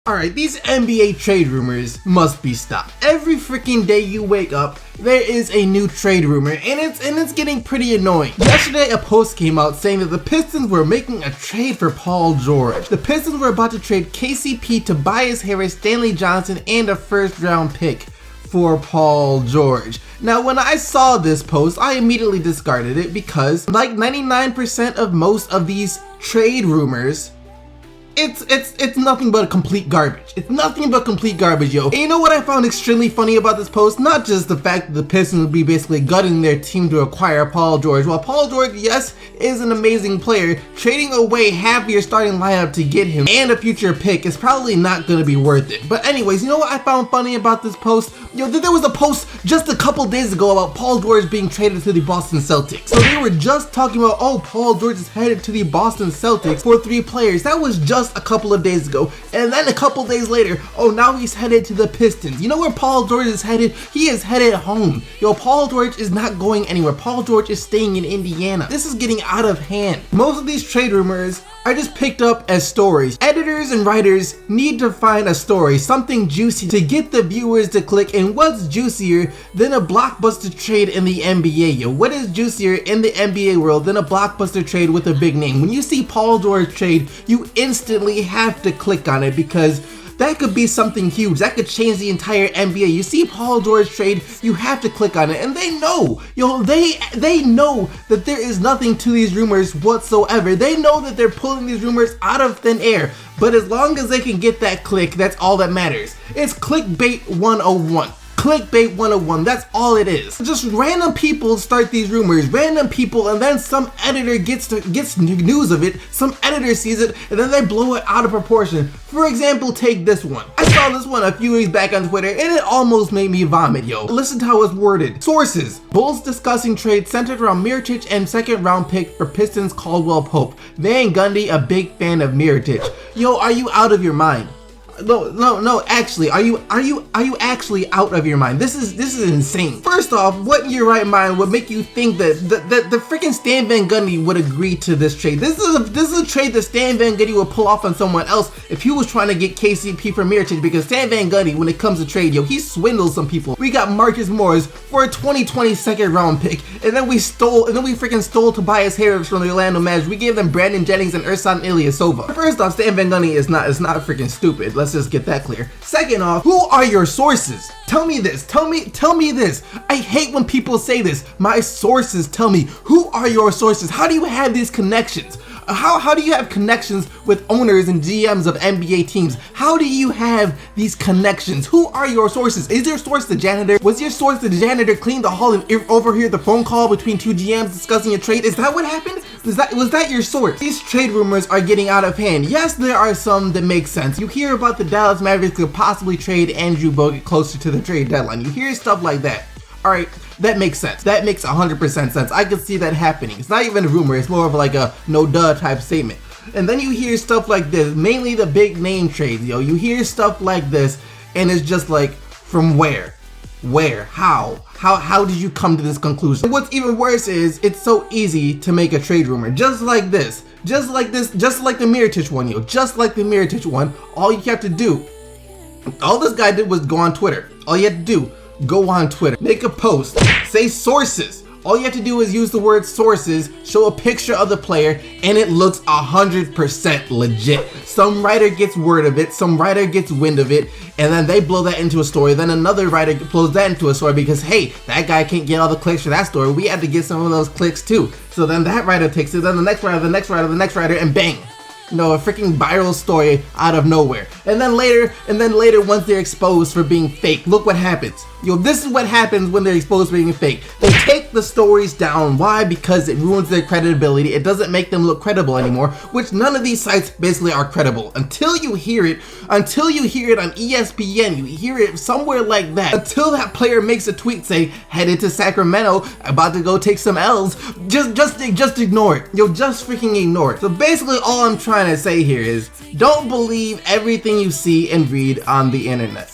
Alright, these NBA trade rumors must be stopped. Every freaking day you wake up, there is a new trade rumor, and it's getting pretty annoying. Yesterday, a post came out saying that the Pistons were making a trade for Paul George. The Pistons were about to trade KCP, Tobias Harris, Stanley Johnson, and a first-round pick for Paul George. Now, when I saw this post, I immediately discarded it because, like 99% of most of these trade rumors, it's nothing but complete garbage. It's nothing but complete garbage, yo. And you know what I found extremely funny about this post? Not just the fact that the Pistons would be basically gutting their team to acquire Paul George. While Paul George, yes, is an amazing player, trading away half your starting lineup to get him and a future pick is probably not going to be worth it. But anyways, you know what I found funny about this post? Yo, there was a post just a couple days ago about Paul George being traded to the Boston Celtics. So they were just talking about, oh, Paul George is headed to the Boston Celtics for 3 players. That was just a couple of days ago. And then a couple days later, oh, now he's headed to the Pistons. You know where Paul George is headed? He is headed home. Yo, Paul George is not going anywhere. Paul George is staying in Indiana. This is getting out of hand. Most of these trade rumors are just picked up as stories. Editors and writers need to find a story, something juicy to get the viewers to click, and what's juicier than a blockbuster trade in the NBA, yo? What is juicier in the NBA world than a blockbuster trade with a big name? When you see Paul George trade, you instantly have to click on it because that could be something huge. That could change the entire NBA. You see Paul George trade, you have to click on it. And they know, yo, they know that there is nothing to these rumors whatsoever. They know that they're pulling these rumors out of thin air. But as long as they can get that click, that's all that matters. It's clickbait 101. Clickbait 101, that's all it is. Just random people start these rumors, random people, and then some editor gets news of it, some editor sees it, and then they blow it out of proportion. For example, take this one. I saw this one a few weeks back on Twitter, and it almost made me vomit, yo. Listen to how it's worded. Sources: Bulls discussing trade centered around Mirotic and second-round pick for Pistons Caldwell Pope. Van Gundy, a big fan of Mirotic. Yo, are you out of your mind? No, actually, are you actually out of your mind? This is insane. First off, what in your right mind would make you think that the freaking Stan Van Gundy would agree to this trade? This is a trade that Stan Van Gundy would pull off on someone else if he was trying to get KCP for Mirotic, because Stan Van Gundy, when it comes to trade, yo, he swindles some people. We got Marcus Morris for a 2020 second round pick, and then we freaking stole Tobias Harris from the Orlando Magic. We gave them Brandon Jennings and Ersan Ilyasova. First off, Stan Van Gundy is not freaking stupid. Let's just get that clear. Second off, who are your sources? Tell me this. Tell me this. I hate when people say this. My sources tell me. Who are your sources? How do you have these connections? How do you have connections with owners and GMs of NBA teams? How do you have these connections? Who are your sources? Is your source the janitor? Was your source the janitor clean the hall and overhear the phone call between 2 GMs discussing a trade? Is that what happened? Was that your source? These trade rumors are getting out of hand. Yes, there are some that make sense. You hear about the Dallas Mavericks could possibly trade Andrew Bogut closer to the trade deadline. You hear stuff like that. Alright, that makes sense. That makes 100% sense. I can see that happening. It's not even a rumor, it's more of like a no duh type statement. And then you hear stuff like this, mainly the big name trades, yo. You hear stuff like this, and it's just like, from where? Where? How did you come to this conclusion? And what's even worse is, it's so easy to make a trade rumor. Just like this. Just like the Mirotic one, yo. Just like the Mirotic one. All you have to do, all this guy did was go on Twitter. All you had to do, go on Twitter, make a post, say sources. All you have to do is use the word sources, show a picture of the player, and it looks 100% legit. Some writer gets word of it, some writer gets wind of it, and then they blow that into a story. Then another writer blows that into a story because, hey, that guy can't get all the clicks for that story. We had to get some of those clicks too. So then that writer takes it, then the next writer, the next writer, the next writer, and bang. You know, a freaking viral story out of nowhere. And then later, once they're exposed for being fake, look what happens. Yo, this is what happens when they're exposed for being fake. They take the stories down. Why? Because it ruins their credibility. It doesn't make them look credible anymore, which none of these sites basically are credible. Until you hear it on ESPN, you hear it somewhere like that. Until that player makes a tweet saying, headed to Sacramento, about to go take some L's, just ignore it. Yo, just freaking ignore it. So basically all I'm trying to say here is, don't believe everything you see and read on the internet.